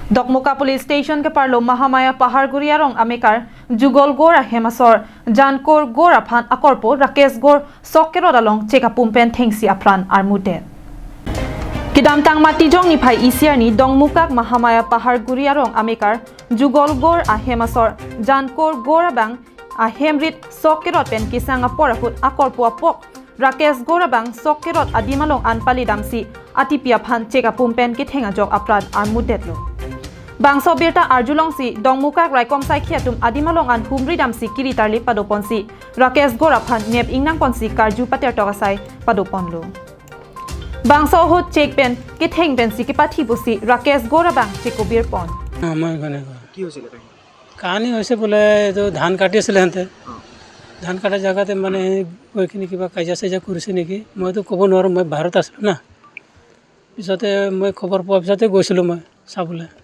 Dokmuka Police Station ke parlo Mahamaya Pahar Guriarong Amekar Jugol Gour Hemasor Jankor Gour aphan akorpo Rakesh Gour Sokero dalong Cheka Pumpen Thengsi apran armute Kidam tang mati jong ni phai isiar ni Dongmukak Mahamaya Pahar Guriarong Amekar Jugol Gour Hemasor Jankor Gour bang Hemrit Sokero pen kisang aporakut akorpo apok Rakesh Gour bang Sokero adimalong anpali damsi atipi aphan Cheka Pumpen ki thenga jok apran armute lo Bangso birta arjulong si Dongmukak raikom sai khiatum adimalong an humri damsi kiritarli padoponsi Rakesh Gour aphan nep ingnang ponsi karju pater togasai padoponlo Bangso ho checkpen ki thengpen si ki pathi busi Rakesh Gour bang chekobir pon মই গনে কি হৈছিল কাহিনী হৈছে বলে তো ধান কাটি আছিল হেনতে ধান কাটা জায়গাতে মানে ওইখিনি কিবা কাজা সাজা কৰিছে নেকি মইতো ক'ব নোৱাৰো মই বাহিৰত আছিলো না পিছতে মই খবৰ পোৱাৰ পিছতে গৈছিলোঁ মই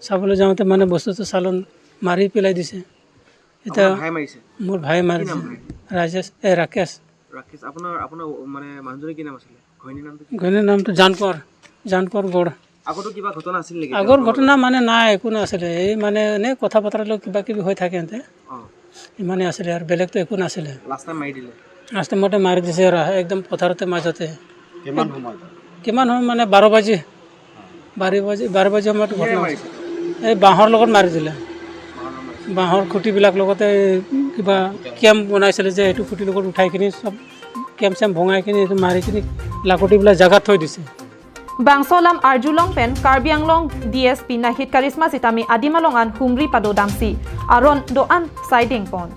চাবলৈ যাওঁতে মানে বস্তুটো চালন মাৰি পেলাই দিছে এটা মোৰ ভাই মাৰিছে ৰাকেশ আপোনাৰ মানে মানুহজনৰ কি নাম আছিল ঘৈণীৰ নামটো জানকৰ গৌৰ আগতো কিবা ঘটনা আছিল নেকি আগৰ ঘটনা মানে নাই একো নাছিলে এই মানে এনে কথা বতৰালৈ কিবা কিবি হৈ থাকে এতে ইমানে আছিলে আৰু বেলেগতো একো নাছিলে লাষ্ট টাইম মাৰি দিলে লাষ্ট টাইমতে মাৰি দিছে একদম পথাৰতে মাজতে কিমান সময় মানে 12 বাজি সময়ত ঘটনা এই বাঁহৰ লগত মাৰি দিলে বাঁহৰ খুঁটিবিলাক লগতে কিবা কেম্প বনাইছিলে যে এইটো খুঁটিৰ লগত উঠাই কিনি সব কেম্প চেম্প ভঙাই কিনি এইটো মাৰি কিনি লাকটিবিলাক জাগাত থৈ দিছে Bangsolam Arjulong pen Karbianglong DSP Nahit Karisma Sitami Adimalong an Humri Pado Damsi Aron Doan Siding Pon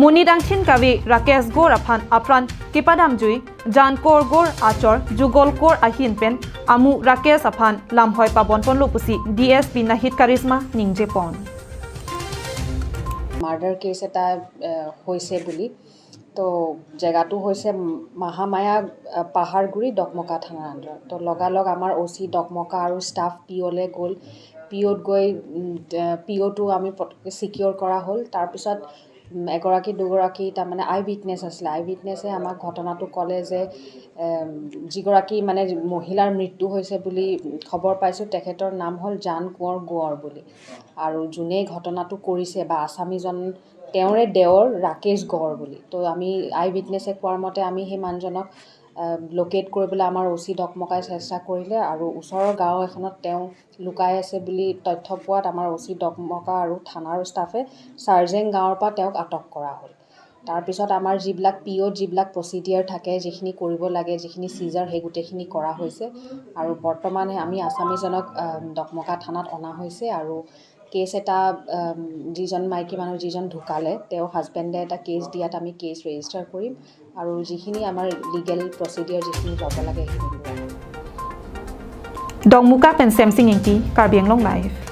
Muni Dangchin Kavi Rakesh Gour aphan apran Kipadam Jui Jankor Gour Achor Jugol Gour Ahin pen Amu Rakesh aphan Lamhoi Pabon Pon Lopusi DSP Nahit Karisma Ningje Pon Murder case eta hoise buli তো জায়গাটো হৈছে মহামায়া পাহাৰগুৰি ডকমকা থানাৰ আণ্ডাৰত তো লগালগ আমাৰ OC Dokmoka আৰু staff পিঅ'লে গ'ল পিঅ'ত গৈ পিঅ'টো আমি সিকিউৰ কৰা হ'ল তাৰপিছত এগৰাকী দুগৰাকী তাৰমানে আই উইটনেছ আছিলে আই উইটনেছে আমাক ঘটনাটো ক'লে যে যিগৰাকী মানে মহিলাৰ মৃত্যু হৈছে বুলি খবৰ পাইছোঁ তেখেতৰ নাম হ'ল জানকৰ গোঁৱৰ বুলি আৰু যোনে ঘটনাটো কৰিছে বা আসামীজন তেওঁৰে দেৱৰ ৰাকেশ গৌৰ বুলি তো আমি আই উইটনেছে কোৱাৰ মতে আমি সেই মানুহজনক লোকেট কৰিবলৈ আমাৰ ওসি ডকমকাই চেষ্টা কৰিলে আৰু ওচৰৰ গাঁও এখনত তেওঁ লুকাই আছে বুলি তথ্য পোৱাত আমাৰ ওসি ডকমকা আৰু থানাৰ ষ্টাফে চাৰ্জেং গাঁৱৰ পৰা তেওঁক আটক কৰা হ'ল তাৰপিছত আমাৰ যিবিলাক পিঅ'ত যিবিলাক প্ৰচিডিয়াৰ থাকে যিখিনি কৰিব লাগে যিখিনি চিজাৰ সেই গোটেইখিনি কৰা হৈছে আৰু বৰ্তমানে আমি আসামীজনক ডকমকা থানাত অনা হৈছে আৰু কেছ এটা যিজন মাইকী মানুহ যিজন ঢুকালে তেওঁ হাজবেণ্ডে এটা কেছ দিয়াত আমি কেছ ৰেজিষ্টাৰ কৰিম আৰু যিখিনি আমাৰ লিগেল প্ৰচিডিয়াৰ যিখিনি ল'ব লাগে সেইখিনি Dongmuka pen Samsung Inti Karbianglong Live